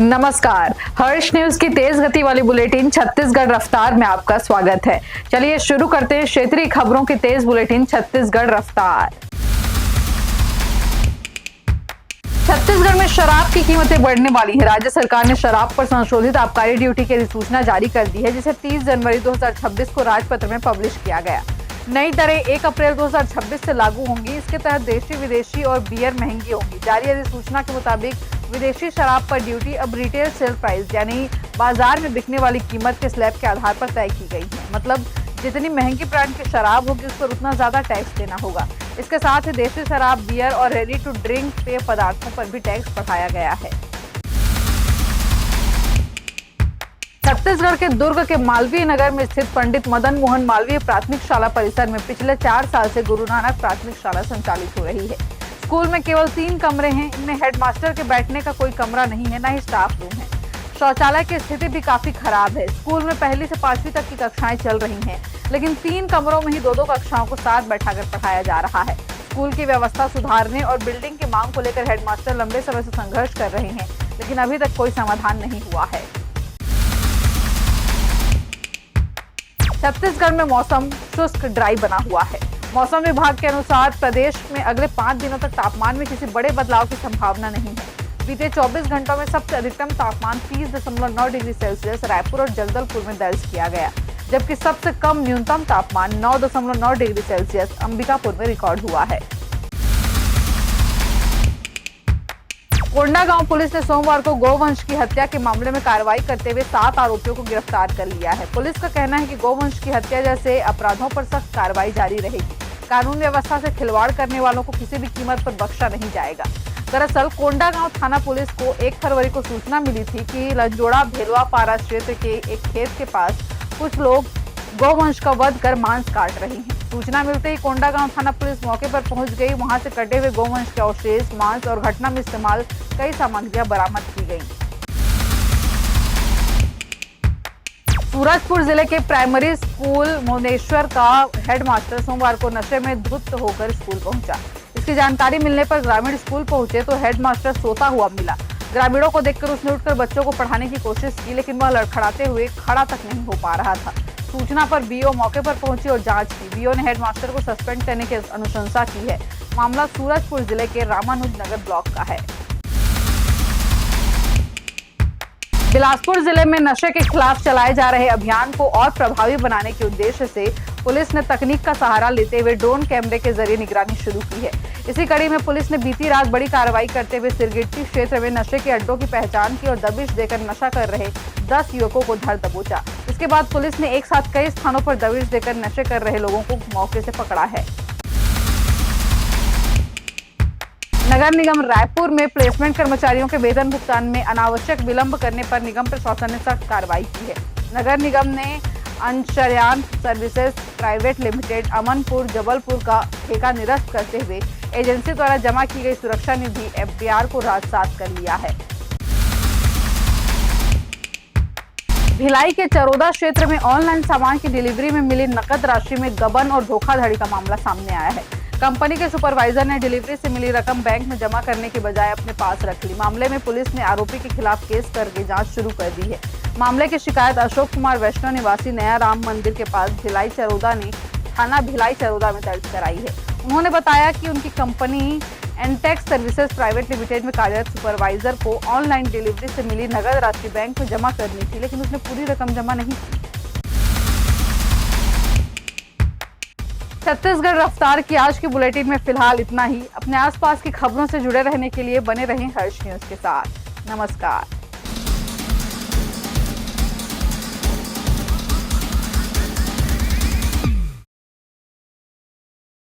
नमस्कार, हर्ष न्यूज की तेज गति वाली बुलेटिन छत्तीसगढ़ रफ्तार में आपका स्वागत है। चलिए शुरू करते हैं क्षेत्रीय खबरों की तेज बुलेटिन छत्तीसगढ़ रफ्तार। छत्तीसगढ़ में शराब की कीमतें बढ़ने वाली है। राज्य सरकार ने शराब पर संशोधित आबकारी ड्यूटी की अधिसूचना जारी कर दी है, जिसे 30 जनवरी 2026 को राजपत्र में पब्लिश किया गया। नई दरें 1 अप्रैल 2026 से लागू होंगी। इसके तहत देशी, विदेशी और बियर महंगी होंगी। जारी अधिसूचना के मुताबिक विदेशी शराब पर ड्यूटी अब रिटेल सेल प्राइस यानी बाजार में बिकने वाली कीमत के स्लैब के आधार पर तय की गई है। मतलब जितनी महंगी ब्रांड की शराब होगी उस पर उतना ज्यादा टैक्स देना होगा। इसके साथ ही देशी शराब, बियर और रेडी टू ड्रिंक पेय पदार्थों पर भी टैक्स बढ़ाया गया है। छत्तीसगढ़ के दुर्ग के मालवीय नगर में स्थित पंडित मदन मोहन मालवीय प्राथमिक शाला परिसर में पिछले 4 साल से गुरु नानक प्राथमिक शाला संचालित हो रही है। स्कूल में केवल 3 कमरे हैं। इनमें हेडमास्टर के बैठने का कोई कमरा नहीं है, न ही स्टाफ रूम है। शौचालय की स्थिति भी काफी खराब है। स्कूल में 1ली से 5वीं तक की कक्षाएं चल रही हैं, लेकिन 3 कमरों में ही 2-2 कक्षाओं को साथ बैठाकर पढ़ाया जा रहा है। स्कूल की व्यवस्था सुधारने और बिल्डिंग की मांग को लेकर हेडमास्टर लंबे समय से संघर्ष कर रहे हैं, लेकिन अभी तक कोई समाधान नहीं हुआ है। छत्तीसगढ़ में मौसम शुष्क ड्राई बना हुआ है। मौसम विभाग के अनुसार प्रदेश में अगले 5 दिनों तक तापमान में किसी बड़े बदलाव की संभावना नहीं है। बीते 24 घंटों में सबसे अधिकतम तापमान 30.9 डिग्री सेल्सियस रायपुर और जगदलपुर में दर्ज किया गया, जबकि सबसे कम न्यूनतम तापमान 9.9 डिग्री सेल्सियस अंबिकापुर में रिकॉर्ड हुआ है। कोंडागांव पुलिस ने सोमवार को गौवंश की हत्या के मामले में कार्रवाई करते हुए 7 आरोपियों को गिरफ्तार कर लिया है। पुलिस का कहना है कि गौवंश की हत्या जैसे अपराधों पर सख्त कार्रवाई जारी रहेगी। कानून व्यवस्था से खिलवाड़ करने वालों को किसी भी कीमत पर बख्शा नहीं जाएगा। दरअसल कोंडागांव थाना पुलिस को 1 फरवरी को सूचना मिली थी कि लंजोड़ा भेलवा पारा क्षेत्र के एक खेत के पास कुछ लोग गौवंश का वध कर मांस काट रहे हैं। सूचना मिलते ही कोंडागांव थाना पुलिस मौके पर पहुंच गई। वहां से कटे हुए गौवंश के अवशेष, मांस और घटना में इस्तेमाल कई सामग्रियां बरामद की गई। सूरजपुर जिले के प्राइमरी स्कूल मोनेश्वर का हेडमास्टर सोमवार को नशे में धुत होकर स्कूल पहुंचा। इसकी जानकारी मिलने पर ग्रामीण स्कूल पहुंचे तो हेडमास्टर सोता हुआ मिला। ग्रामीणों को देखकर उसने उठकर बच्चों को पढ़ाने की कोशिश की, लेकिन वह लड़खड़ाते हुए खड़ा तक नहीं हो पा रहा था। सूचना पर बीओ मौके पर पहुंची और जांच की। बीओ ने हेडमास्टर को सस्पेंड करने की अनुशंसा की है। मामला सूरजपुर जिले के रामानुज नगर ब्लॉक का है। बिलासपुर जिले में नशे के खिलाफ चलाए जा रहे अभियान को और प्रभावी बनाने के उद्देश्य से पुलिस ने तकनीक का सहारा लेते हुए ड्रोन कैमरे के जरिए निगरानी शुरू की है। इसी कड़ी में पुलिस ने बीती रात बड़ी कार्रवाई करते हुए सिरगिट्टी क्षेत्र में नशे के अड्डों की पहचान की और दबिश देकर नशा कर रहे 10 युवकों को धर दबोचा। इसके बाद पुलिस ने एक साथ कई स्थानों पर दबिश देकर नशे कर रहे लोगों को मौके से पकड़ा है। नगर निगम रायपुर में प्लेसमेंट कर्मचारियों के वेतन भुगतान में अनावश्यक विलंब करने पर निगम प्रशासन ने सख्त कार्रवाई की है। नगर निगम ने Anshryan services private limited Amanpur Jabalpur का ठेका निरस्त करते हुए एजेंसी द्वारा जमा की गई सुरक्षा निधि एफडीआर को राजसात कर लिया है। भिलाई के चरोदा क्षेत्र में ऑनलाइन सामान की डिलीवरी में मिली नकद राशि में गबन और धोखाधड़ी का मामला सामने आया है। कंपनी के सुपरवाइजर ने डिलीवरी से मिली रकम बैंक में जमा करने के बजाय अपने पास रख ली। मामले में पुलिस ने आरोपी के खिलाफ केस करके जांच शुरू कर दी है। मामले की शिकायत अशोक कुमार वैष्णव निवासी नया राम मंदिर के पास भिलाई चरोदा ने थाना भिलाई चरोदा में दर्ज कराई है। उन्होंने बताया कि उनकी कंपनी एनटेक्स सर्विसेज प्राइवेट लिमिटेड में कार्यरत सुपरवाइजर को ऑनलाइन डिलीवरी से मिली नगद राशि बैंक में जमा करनी थी, लेकिन उसने पूरी रकम जमा नहीं की। छत्तीसगढ़ रफ्तार की आज की बुलेटिन में फिलहाल इतना ही। अपने आसपास की खबरों से जुड़े रहने के लिए बने रहें हर्ष न्यूज के साथ। नमस्कार।